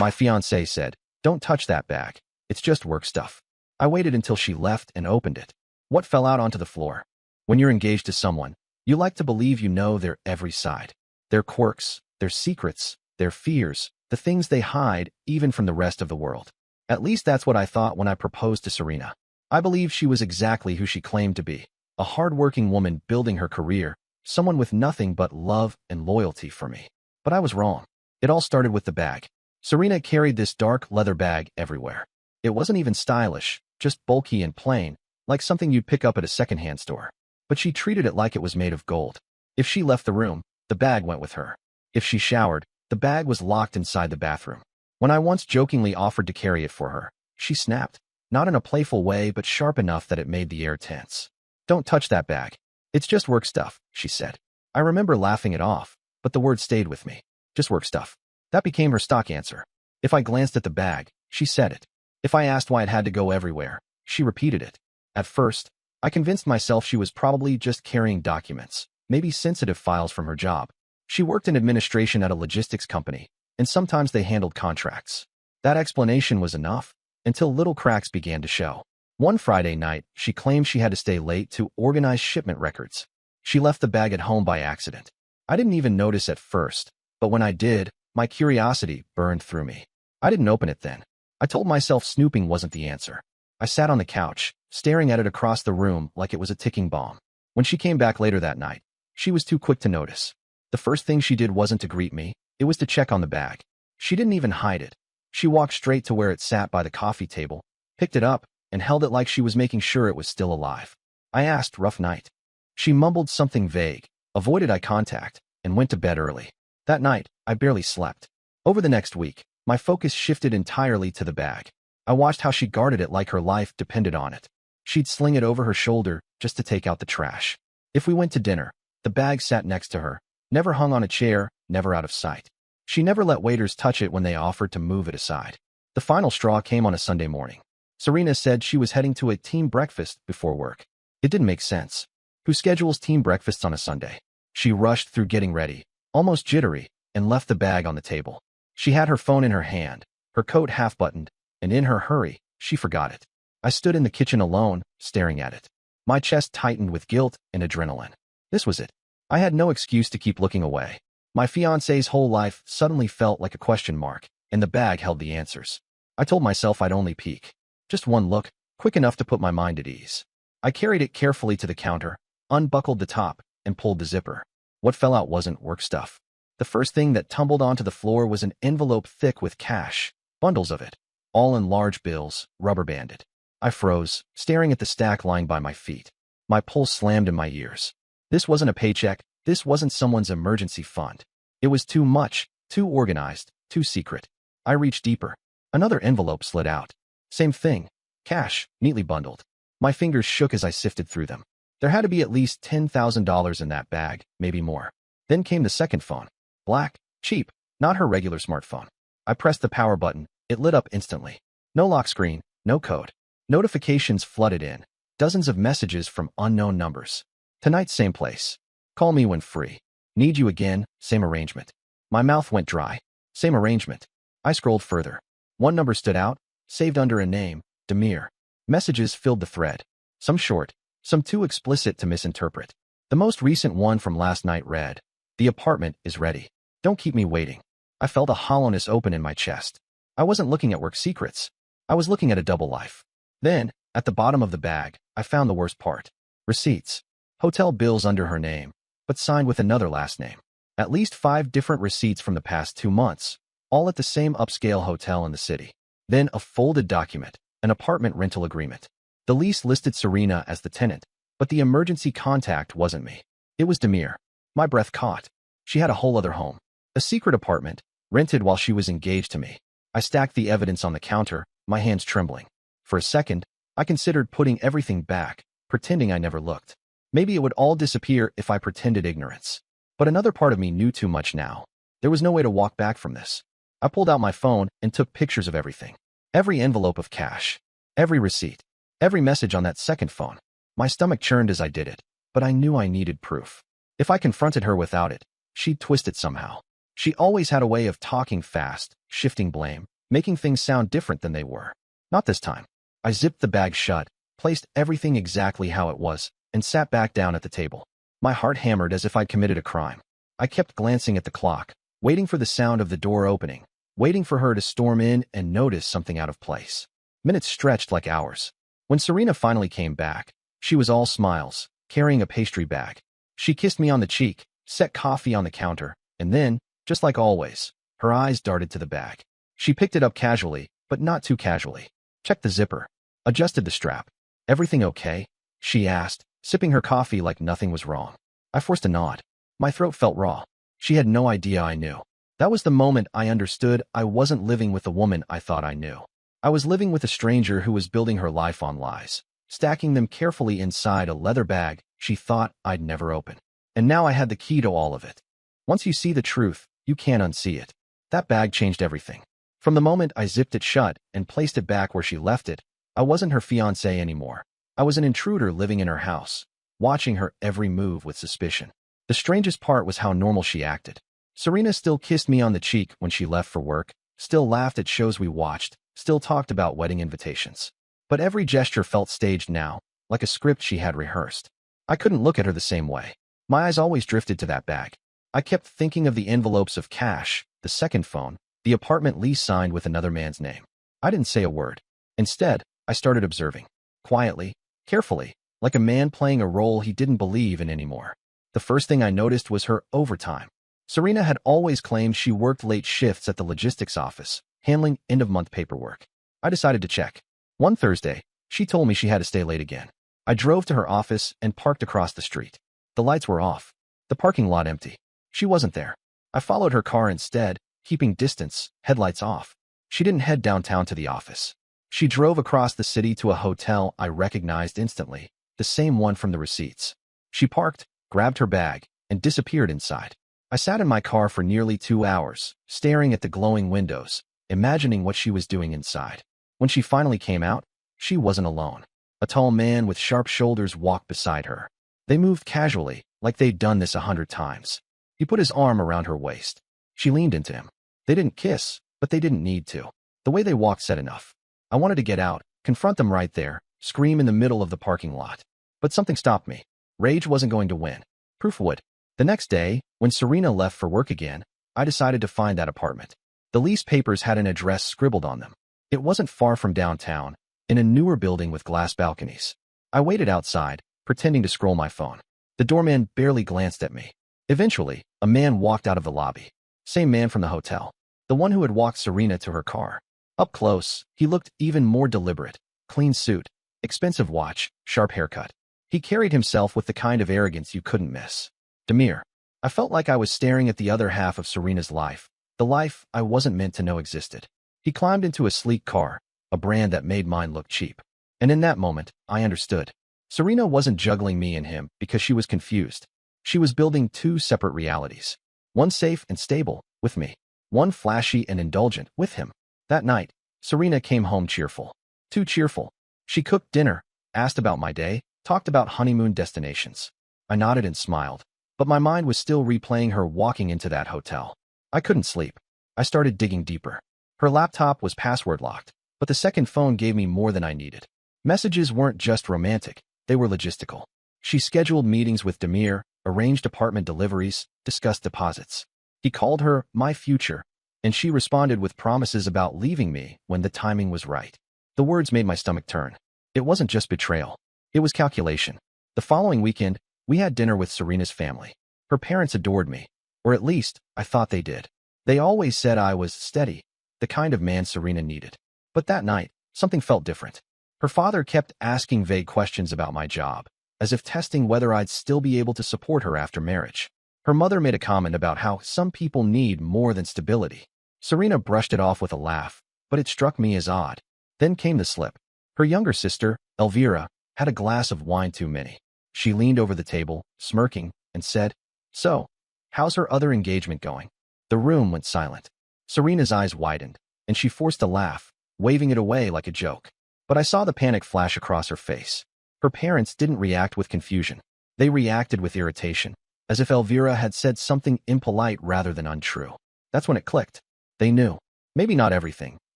My fiancé said, "Don't touch that bag. It's just work stuff." I waited until she left and opened it. What fell out onto the floor? When you're engaged to someone, you like to believe you know their every side. Their quirks, their secrets, their fears, the things they hide even from the rest of the world. At least that's what I thought when I proposed to Serena. I believed she was exactly who she claimed to be, a hard-working woman building her career, someone with nothing but love and loyalty for me. But I was wrong. It all started with the bag. Serena carried this dark leather bag everywhere. It wasn't even stylish, just bulky and plain, like something you'd pick up at a secondhand store. But she treated it like it was made of gold. If she left the room, the bag went with her. If she showered, the bag was locked inside the bathroom. When I once jokingly offered to carry it for her, she snapped, not in a playful way but sharp enough that it made the air tense. "Don't touch that bag. It's just work stuff," she said. I remember laughing it off, but the word stayed with me. Just work stuff. That became her stock answer. If I glanced at the bag, she said it. If I asked why it had to go everywhere, she repeated it. At first, I convinced myself she was probably just carrying documents, maybe sensitive files from her job. She worked in administration at a logistics company, and sometimes they handled contracts. That explanation was enough, until little cracks began to show. One Friday night, she claimed she had to stay late to organize shipment records. She left the bag at home by accident. I didn't even notice at first, but when I did, my curiosity burned through me. I didn't open it then. I told myself snooping wasn't the answer. I sat on the couch, staring at it across the room like it was a ticking bomb. When she came back later that night, she was too quick to notice. The first thing she did wasn't to greet me, it was to check on the bag. She didn't even hide it. She walked straight to where it sat by the coffee table, picked it up, and held it like she was making sure it was still alive. I asked, "Rough night?" She mumbled something vague, avoided eye contact, and went to bed early. That night, I barely slept. Over the next week, my focus shifted entirely to the bag. I watched how she guarded it like her life depended on it. She'd sling it over her shoulder just to take out the trash. If we went to dinner, the bag sat next to her, never hung on a chair, never out of sight. She never let waiters touch it when they offered to move it aside. The final straw came on a Sunday morning. Serena said she was heading to a team breakfast before work. It didn't make sense. Who schedules team breakfasts on a Sunday? She rushed through getting ready, almost jittery, and left the bag on the table. She had her phone in her hand, her coat half-buttoned, and in her hurry, she forgot it. I stood in the kitchen alone, staring at it. My chest tightened with guilt and adrenaline. This was it. I had no excuse to keep looking away. My fiancé's whole life suddenly felt like a question mark, and the bag held the answers. I told myself I'd only peek. Just one look, quick enough to put my mind at ease. I carried it carefully to the counter, unbuckled the top, and pulled the zipper. What fell out wasn't work stuff. The first thing that tumbled onto the floor was an envelope thick with cash, bundles of it, all in large bills, rubber-banded. I froze, staring at the stack lying by my feet. My pulse slammed in my ears. This wasn't a paycheck, this wasn't someone's emergency fund. It was too much, too organized, too secret. I reached deeper. Another envelope slid out. Same thing. Cash, neatly bundled. My fingers shook as I sifted through them. There had to be at least $10,000 in that bag, maybe more. Then came the second phone. Black, cheap, not her regular smartphone. I pressed the power button. It lit up instantly. No lock screen, no code. Notifications flooded in. Dozens of messages from unknown numbers. Tonight, same place. Call me when free. Need you again, same arrangement. My mouth went dry. Same arrangement. I scrolled further. One number stood out, saved under a name, Demir. Messages filled the thread. Some short, some too explicit to misinterpret. The most recent one from last night read, "The apartment is ready. Don't keep me waiting." I felt a hollowness open in my chest. I wasn't looking at work secrets. I was looking at a double life. Then, at the bottom of the bag, I found the worst part. Receipts. Hotel bills under her name, but signed with another last name. At least 5 different receipts from the past 2 months, all at the same upscale hotel in the city. Then a folded document, an apartment rental agreement. The lease listed Serena as the tenant, but the emergency contact wasn't me. It was Demir. My breath caught. She had a whole other home. A secret apartment, rented while she was engaged to me. I stacked the evidence on the counter, my hands trembling. For a second, I considered putting everything back, pretending I never looked. Maybe it would all disappear if I pretended ignorance. But another part of me knew too much now. There was no way to walk back from this. I pulled out my phone and took pictures of everything. Every envelope of cash. Every receipt. Every message on that second phone. My stomach churned as I did it, but I knew I needed proof. If I confronted her without it, she'd twist it somehow. She always had a way of talking fast, shifting blame, making things sound different than they were. Not this time. I zipped the bag shut, placed everything exactly how it was, and sat back down at the table. My heart hammered as if I'd committed a crime. I kept glancing at the clock, waiting for the sound of the door opening, waiting for her to storm in and notice something out of place. Minutes stretched like hours. When Serena finally came back, she was all smiles, carrying a pastry bag. She kissed me on the cheek, set coffee on the counter, and then, just like always, her eyes darted to the bag. She picked it up casually, but not too casually. Checked the zipper. Adjusted the strap. "Everything okay?" she asked, sipping her coffee like nothing was wrong. I forced a nod. My throat felt raw. She had no idea I knew. That was the moment I understood I wasn't living with the woman I thought I knew. I was living with a stranger who was building her life on lies, stacking them carefully inside a leather bag she thought I'd never open. And now I had the key to all of it. Once you see the truth, you can't unsee it. That bag changed everything. From the moment I zipped it shut and placed it back where she left it, I wasn't her fiancé anymore. I was an intruder living in her house, watching her every move with suspicion. The strangest part was how normal she acted. Serena still kissed me on the cheek when she left for work, still laughed at shows we watched, still talked about wedding invitations. But every gesture felt staged now, like a script she had rehearsed. I couldn't look at her the same way. My eyes always drifted to that bag. I kept thinking of the envelopes of cash, the second phone, the apartment lease signed with another man's name. I didn't say a word. Instead, I started observing. Quietly, carefully, like a man playing a role he didn't believe in anymore. The first thing I noticed was her overtime. Serena had always claimed she worked late shifts at the logistics office, handling end-of-month paperwork. I decided to check. One Thursday, she told me she had to stay late again. I drove to her office and parked across the street. The lights were off. The parking lot empty. She wasn't there. I followed her car instead, keeping distance, headlights off. She didn't head downtown to the office. She drove across the city to a hotel I recognized instantly, the same one from the receipts. She parked, grabbed her bag, and disappeared inside. I sat in my car for nearly 2 hours, staring at the glowing windows, imagining what she was doing inside. When she finally came out, she wasn't alone. A tall man with sharp shoulders walked beside her. They moved casually, like they'd done this 100 times. He put his arm around her waist. She leaned into him. They didn't kiss, but they didn't need to. The way they walked said enough. I wanted to get out, confront them right there, scream in the middle of the parking lot. But something stopped me. Rage wasn't going to win. Proof would. The next day, when Serena left for work again, I decided to find that apartment. The lease papers had an address scribbled on them. It wasn't far from downtown, in a newer building with glass balconies. I waited outside, pretending to scroll my phone. The doorman barely glanced at me. Eventually, a man walked out of the lobby. Same man from the hotel. The one who had walked Serena to her car. Up close, he looked even more deliberate. Clean suit, expensive watch, sharp haircut. He carried himself with the kind of arrogance you couldn't miss. Demure. I felt like I was staring at the other half of Serena's life, the life I wasn't meant to know existed. He climbed into a sleek car, a brand that made mine look cheap. And in that moment, I understood. Serena wasn't juggling me and him because she was confused. She was building 2 separate realities. One safe and stable, with me. One flashy and indulgent, with him. That night, Serena came home cheerful. Too cheerful. She cooked dinner, asked about my day, talked about honeymoon destinations. I nodded and smiled, but my mind was still replaying her walking into that hotel. I couldn't sleep. I started digging deeper. Her laptop was password locked, but the second phone gave me more than I needed. Messages weren't just romantic, they were logistical. She scheduled meetings with Demir, arranged apartment deliveries, discussed deposits. He called her my future, and she responded with promises about leaving me when the timing was right. The words made my stomach turn. It wasn't just betrayal. It was calculation. The following weekend, we had dinner with Serena's family. Her parents adored me, or at least, I thought they did. They always said I was steady, the kind of man Serena needed. But that night, something felt different. Her father kept asking vague questions about my job, as if testing whether I'd still be able to support her after marriage. Her mother made a comment about how some people need more than stability. Serena brushed it off with a laugh, but it struck me as odd. Then came the slip. Her younger sister, Elvira, had a glass of wine too many. She leaned over the table, smirking, and said, "So, how's her other engagement going?" The room went silent. Serena's eyes widened, and she forced a laugh, waving it away like a joke. But I saw the panic flash across her face. Her parents didn't react with confusion. They reacted with irritation, as if Elvira had said something impolite rather than untrue. That's when it clicked. They knew. Maybe not everything,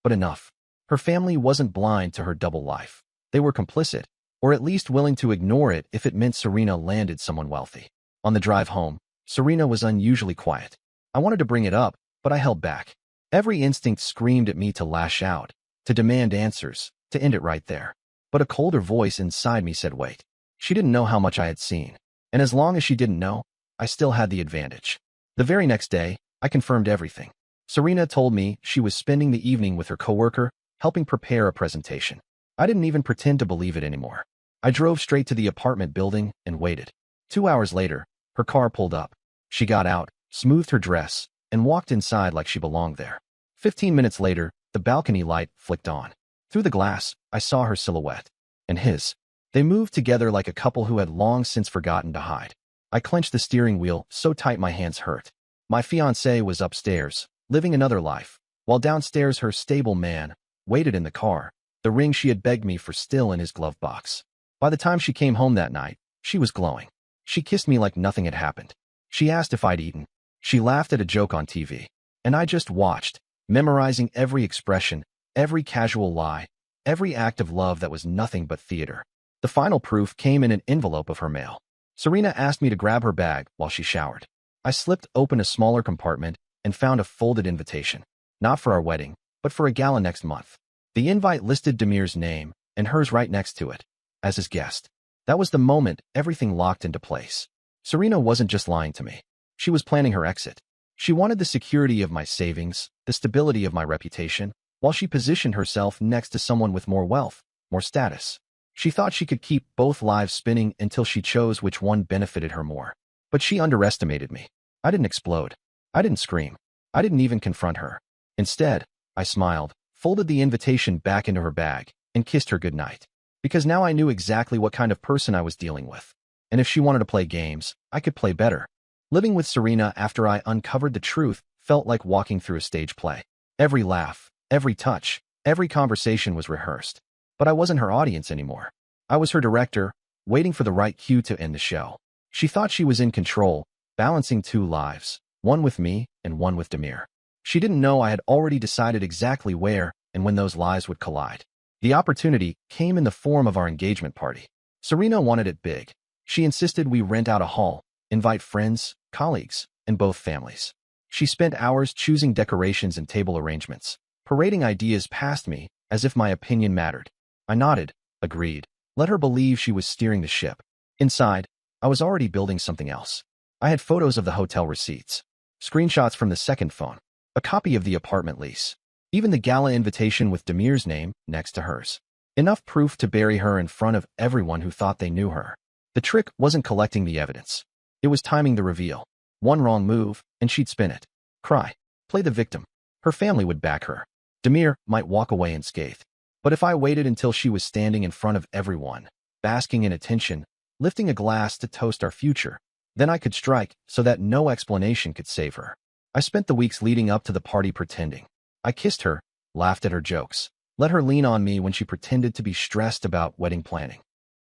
but enough. Her family wasn't blind to her double life. They were complicit, or at least willing to ignore it if it meant Serena landed someone wealthy. On the drive home, Serena was unusually quiet. I wanted to bring it up, but I held back. Every instinct screamed at me to lash out, to demand answers, to end it right there. But a colder voice inside me said wait. She didn't know how much I had seen. And as long as she didn't know, I still had the advantage. The very next day, I confirmed everything. Serena told me she was spending the evening with her coworker, helping prepare a presentation. I didn't even pretend to believe it anymore. I drove straight to the apartment building and waited. 2 hours later, her car pulled up. She got out, smoothed her dress, and walked inside like she belonged there. 15 minutes later, the balcony light flicked on. Through the glass, I saw her silhouette. And his. They moved together like a couple who had long since forgotten to hide. I clenched the steering wheel so tight my hands hurt. My fiancée was upstairs, living another life, while downstairs her stable man waited in the car, the ring she had begged me for still in his glove box. By the time she came home that night, she was glowing. She kissed me like nothing had happened. She asked if I'd eaten. She laughed at a joke on TV. And I just watched, memorizing every expression, every casual lie, every act of love that was nothing but theater. The final proof came in an envelope of her mail. Serena asked me to grab her bag while she showered. I slipped open a smaller compartment and found a folded invitation. Not for our wedding, but for a gala next month. The invite listed Demir's name, and hers right next to it, as his guest. That was the moment everything locked into place. Serena wasn't just lying to me. She was planning her exit. She wanted the security of my savings, the stability of my reputation, while she positioned herself next to someone with more wealth, more status. She thought she could keep both lives spinning until she chose which one benefited her more. But she underestimated me. I didn't explode. I didn't scream. I didn't even confront her. Instead, I smiled, folded the invitation back into her bag, and kissed her goodnight. Because now I knew exactly what kind of person I was dealing with. And if she wanted to play games, I could play better. Living with Serena after I uncovered the truth felt like walking through a stage play. Every laugh, every touch, every conversation was rehearsed. But I wasn't her audience anymore. I was her director, waiting for the right cue to end the show. She thought she was in control, balancing two lives, one with me and one with Demir. She didn't know I had already decided exactly where and when those lives would collide. The opportunity came in the form of our engagement party. Serena wanted it big. She insisted we rent out a hall, invite friends, colleagues, and both families. She spent hours choosing decorations and table arrangements, parading ideas past me as if my opinion mattered. I nodded, agreed, let her believe she was steering the ship. Inside, I was already building something else. I had photos of the hotel receipts, screenshots from the second phone, a copy of the apartment lease, even the gala invitation with Demir's name next to hers. Enough proof to bury her in front of everyone who thought they knew her. The trick wasn't collecting the evidence. It was timing the reveal. One wrong move, and she'd spin it. Cry. Play the victim. Her family would back her. Demir might walk away unscathed. But if I waited until she was standing in front of everyone, basking in attention, lifting a glass to toast our future, then I could strike so that no explanation could save her. I spent the weeks leading up to the party pretending. I kissed her, laughed at her jokes, let her lean on me when she pretended to be stressed about wedding planning.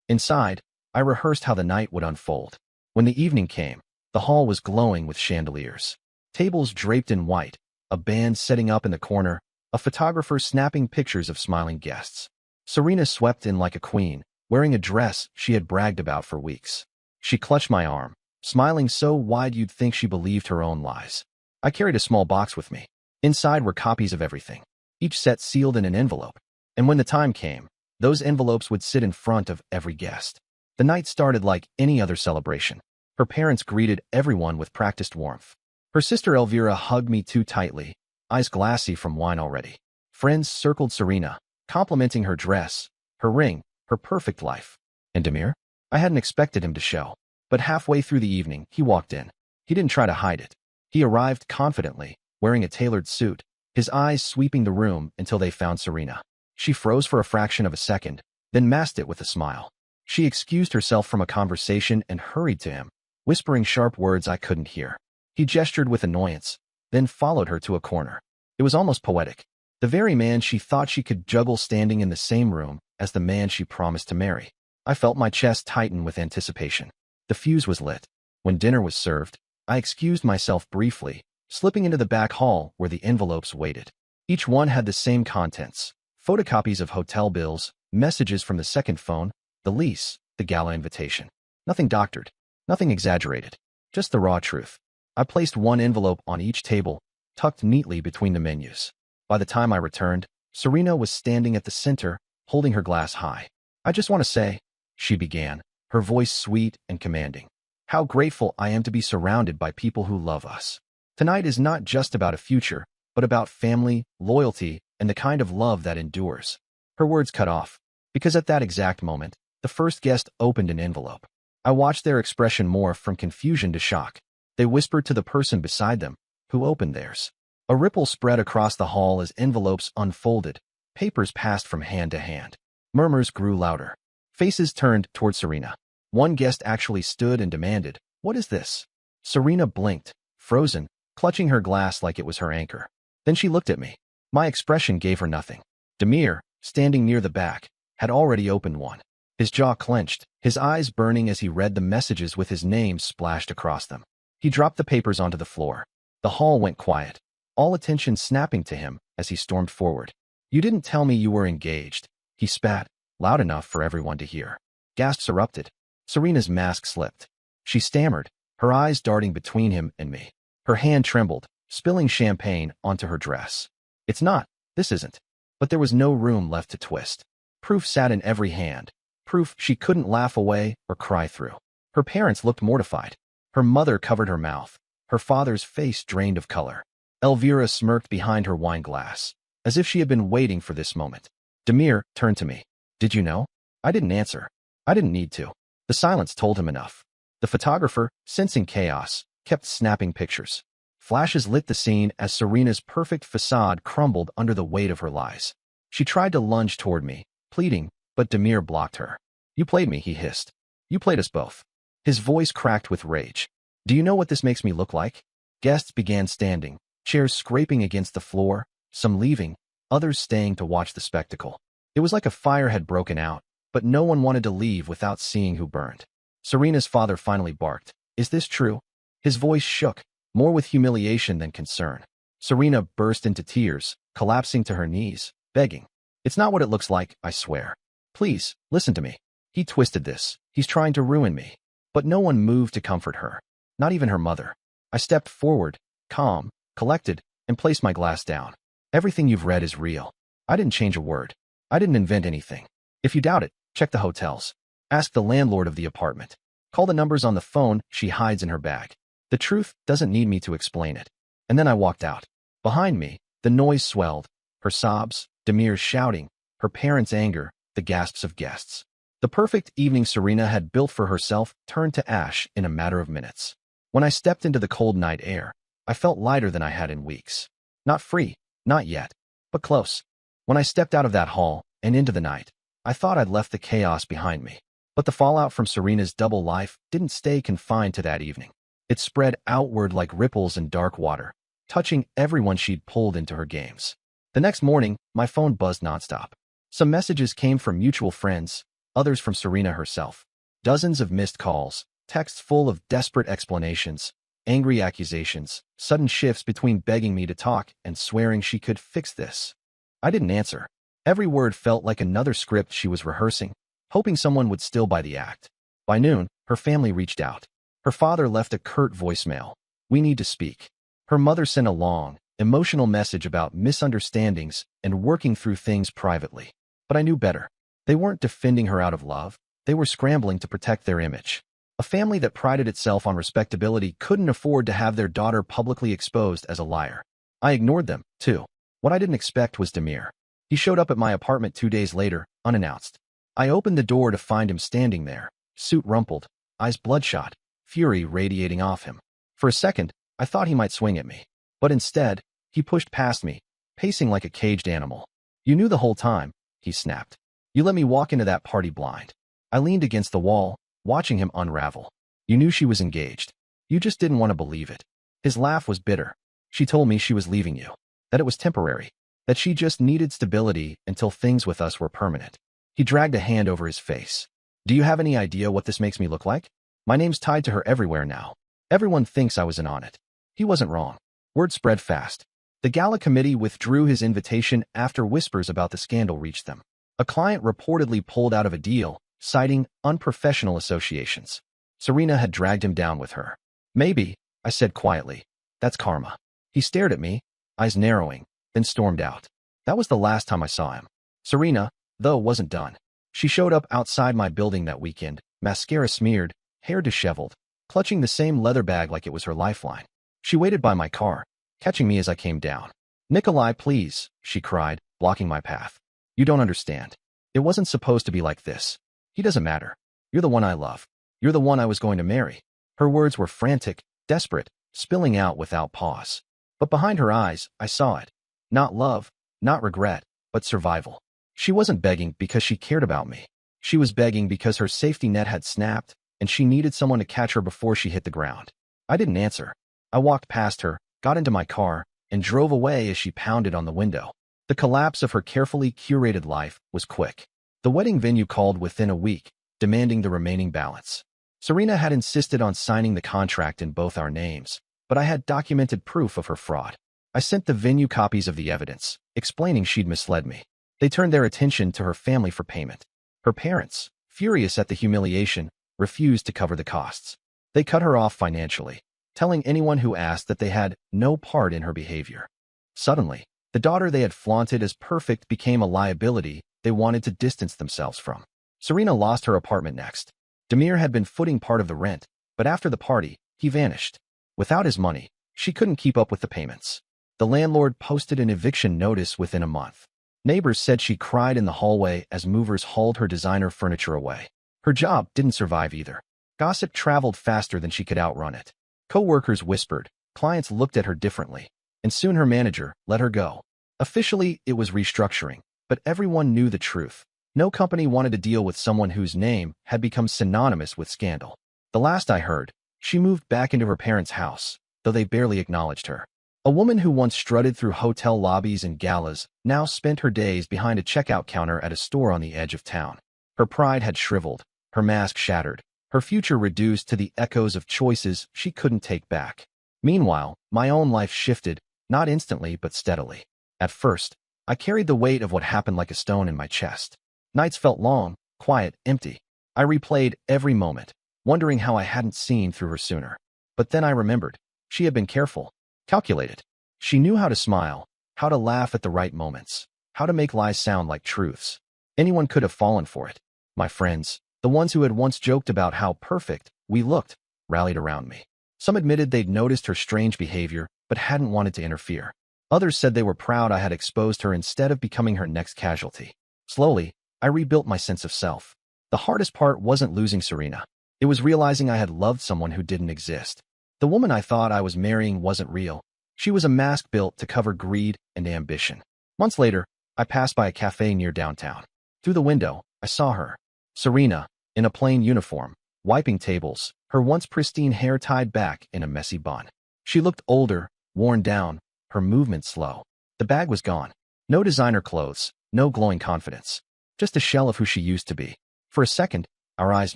Inside, I rehearsed how the night would unfold. When the evening came, the hall was glowing with chandeliers. Tables draped in white, a band setting up in the corner, a photographer snapping pictures of smiling guests. Serena swept in like a queen, wearing a dress she had bragged about for weeks. She clutched my arm, smiling so wide you'd think she believed her own lies. I carried a small box with me. Inside were copies of everything, each set sealed in an envelope. And when the time came, those envelopes would sit in front of every guest. The night started like any other celebration. Her parents greeted everyone with practiced warmth. Her sister Elvira hugged me too tightly, eyes glassy from wine already. Friends circled Serena, complimenting her dress, her ring, her perfect life. And Demir? I hadn't expected him to show. But halfway through the evening, he walked in. He didn't try to hide it. He arrived confidently, wearing a tailored suit, his eyes sweeping the room until they found Serena. She froze for a fraction of a second, then masked it with a smile. She excused herself from a conversation and hurried to him, whispering sharp words I couldn't hear. He gestured with annoyance, then followed her to a corner. It was almost poetic. The very man she thought she could juggle standing in the same room as the man she promised to marry. I felt my chest tighten with anticipation. The fuse was lit. When dinner was served, I excused myself briefly, slipping into the back hall where the envelopes waited. Each one had the same contents: photocopies of hotel bills, messages from the second phone, the lease, the gala invitation. Nothing doctored, nothing exaggerated, just the raw truth. I placed one envelope on each table, tucked neatly between the menus. By the time I returned, Serena was standing at the center, holding her glass high. "I just want to say," she began, her voice sweet and commanding, "how grateful I am to be surrounded by people who love us. Tonight is not just about a future, but about family, loyalty, and the kind of love that endures." Her words cut off, because at that exact moment, the first guest opened an envelope. I watched their expression morph from confusion to shock. They whispered to the person beside them, who opened theirs. A ripple spread across the hall as envelopes unfolded. Papers passed from hand to hand. Murmurs grew louder. Faces turned toward Serena. One guest actually stood and demanded, "What is this?" Serena blinked, frozen, clutching her glass like it was her anchor. Then she looked at me. My expression gave her nothing. Demir, standing near the back, had already opened one. His jaw clenched, his eyes burning as he read the messages with his name splashed across them. He dropped the papers onto the floor. The hall went quiet, all attention snapping to him as he stormed forward. "You didn't tell me you were engaged," he spat, loud enough for everyone to hear. Gasps erupted. Serena's mask slipped. She stammered, her eyes darting between him and me. Her hand trembled, spilling champagne onto her dress. "It's not. This isn't." But there was no room left to twist. Proof sat in every hand. Proof she couldn't laugh away or cry through. Her parents looked mortified. Her mother covered her mouth. Her father's face drained of color. Elvira smirked behind her wine glass, as if she had been waiting for this moment. Demir turned to me. "Did you know?" I didn't answer. I didn't need to. The silence told him enough. The photographer, sensing chaos, kept snapping pictures. Flashes lit the scene as Serena's perfect facade crumbled under the weight of her lies. She tried to lunge toward me, pleading, but Demir blocked her. "You played me," he hissed. "You played us both." His voice cracked with rage. "Do you know what this makes me look like?" Guests began standing, chairs scraping against the floor, some leaving, others staying to watch the spectacle. It was like a fire had broken out, but no one wanted to leave without seeing who burned. Serena's father finally barked, "Is this true?" His voice shook, more with humiliation than concern. Serena burst into tears, collapsing to her knees, begging, "It's not what it looks like, I swear. Please, listen to me. He twisted this. He's trying to ruin me." But no one moved to comfort her, not even her mother. I stepped forward, calm, collected, and placed my glass down. "Everything you've read is real. I didn't change a word. I didn't invent anything. If you doubt it, check the hotels. Ask the landlord of the apartment. Call the numbers on the phone she hides in her bag. The truth doesn't need me to explain it." And then I walked out. Behind me, the noise swelled. Her sobs, Demir's shouting, her parents' anger, the gasps of guests. The perfect evening Serena had built for herself turned to ash in a matter of minutes. When I stepped into the cold night air, I felt lighter than I had in weeks. Not free, not yet, but close. When I stepped out of that hall and into the night, I thought I'd left the chaos behind me. But the fallout from Serena's double life didn't stay confined to that evening. It spread outward like ripples in dark water, touching everyone she'd pulled into her games. The next morning, my phone buzzed nonstop. Some messages came from mutual friends, others from Serena herself. Dozens of missed calls, texts full of desperate explanations, angry accusations, sudden shifts between begging me to talk and swearing she could fix this. I didn't answer. Every word felt like another script she was rehearsing, hoping someone would still buy the act. By noon, her family reached out. Her father left a curt voicemail. "We need to speak." Her mother sent a long, emotional message about misunderstandings and working through things privately. But I knew better. They weren't defending her out of love. They were scrambling to protect their image. A family that prided itself on respectability couldn't afford to have their daughter publicly exposed as a liar. I ignored them, too. What I didn't expect was Demir. He showed up at my apartment 2 days later, unannounced. I opened the door to find him standing there, suit rumpled, eyes bloodshot, fury radiating off him. For a second, I thought he might swing at me. But instead, he pushed past me, pacing like a caged animal. "You knew the whole time," he snapped. "You let me walk into that party blind." I leaned against the wall, watching him unravel. "You knew she was engaged. You just didn't want to believe it." His laugh was bitter. "She told me she was leaving you, that it was temporary, that she just needed stability until things with us were permanent." He dragged a hand over his face. "Do you have any idea what this makes me look like? My name's tied to her everywhere now. Everyone thinks I was in on it." He wasn't wrong. Word spread fast. The gala committee withdrew his invitation after whispers about the scandal reached them. A client reportedly pulled out of a deal, citing unprofessional associations. Serena had dragged him down with her. Maybe, I said quietly. That's karma. He stared at me, eyes narrowing, then stormed out. That was the last time I saw him. Serena, though, wasn't done. She showed up outside my building that weekend, mascara smeared, hair disheveled, clutching the same leather bag like it was her lifeline. She waited by my car, catching me as I came down. "Nikolai, please," she cried, blocking my path. "You don't understand. It wasn't supposed to be like this. He doesn't matter. You're the one I love. You're the one I was going to marry." Her words were frantic, desperate, spilling out without pause. But behind her eyes, I saw it. Not love, not regret, but survival. She wasn't begging because she cared about me. She was begging because her safety net had snapped, and she needed someone to catch her before she hit the ground. I didn't answer. I walked past her, got into my car, and drove away as she pounded on the window. The collapse of her carefully curated life was quick. The wedding venue called within a week, demanding the remaining balance. Serena had insisted on signing the contract in both our names, but I had documented proof of her fraud. I sent the venue copies of the evidence, explaining she'd misled me. They turned their attention to her family for payment. Her parents, furious at the humiliation, refused to cover the costs. They cut her off financially, telling anyone who asked that they had no part in her behavior. Suddenly, the daughter they had flaunted as perfect became a liability they wanted to distance themselves from. Serena lost her apartment next. Demir had been footing part of the rent, but after the party, he vanished. Without his money, she couldn't keep up with the payments. The landlord posted an eviction notice within a month. Neighbors said she cried in the hallway as movers hauled her designer furniture away. Her job didn't survive either. Gossip traveled faster than she could outrun it. Co-workers whispered, clients looked at her differently, and soon her manager let her go. Officially, it was restructuring, but everyone knew the truth. No company wanted to deal with someone whose name had become synonymous with scandal. The last I heard, she moved back into her parents' house, though they barely acknowledged her. A woman who once strutted through hotel lobbies and galas now spent her days behind a checkout counter at a store on the edge of town. Her pride had shriveled, her mask shattered, her future reduced to the echoes of choices she couldn't take back. Meanwhile, my own life shifted, not instantly but steadily. At first, I carried the weight of what happened like a stone in my chest. Nights felt long, quiet, empty. I replayed every moment, wondering how I hadn't seen through her sooner. But then I remembered. She had been careful, calculated. She knew how to smile, how to laugh at the right moments, how to make lies sound like truths. Anyone could have fallen for it. My friends, the ones who had once joked about how perfect we looked, rallied around me. Some admitted they'd noticed her strange behavior, but hadn't wanted to interfere. Others said they were proud I had exposed her instead of becoming her next casualty. Slowly, I rebuilt my sense of self. The hardest part wasn't losing Serena. It was realizing I had loved someone who didn't exist. The woman I thought I was marrying wasn't real. She was a mask built to cover greed and ambition. Months later, I passed by a cafe near downtown. Through the window, I saw her. Serena, in a plain uniform, wiping tables, her once pristine hair tied back in a messy bun. She looked older, worn down, her movement slow. The bag was gone. No designer clothes, no glowing confidence. Just a shell of who she used to be. For a second, our eyes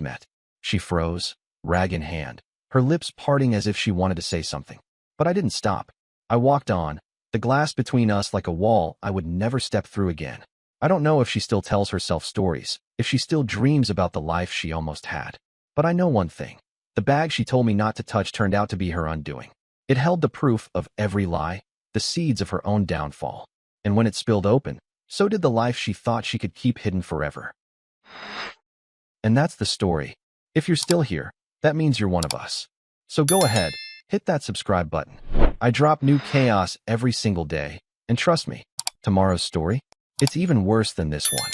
met. She froze, rag in hand, her lips parting as if she wanted to say something. But I didn't stop. I walked on, the glass between us like a wall I would never step through again. I don't know if she still tells herself stories, if she still dreams about the life she almost had. But I know one thing. The bag she told me not to touch turned out to be her undoing. It held the proof of every lie, the seeds of her own downfall. And when it spilled open, so did the life she thought she could keep hidden forever. And that's the story. If you're still here, that means you're one of us. So go ahead, hit that subscribe button. I drop new chaos every single day, and trust me, tomorrow's story, it's even worse than this one.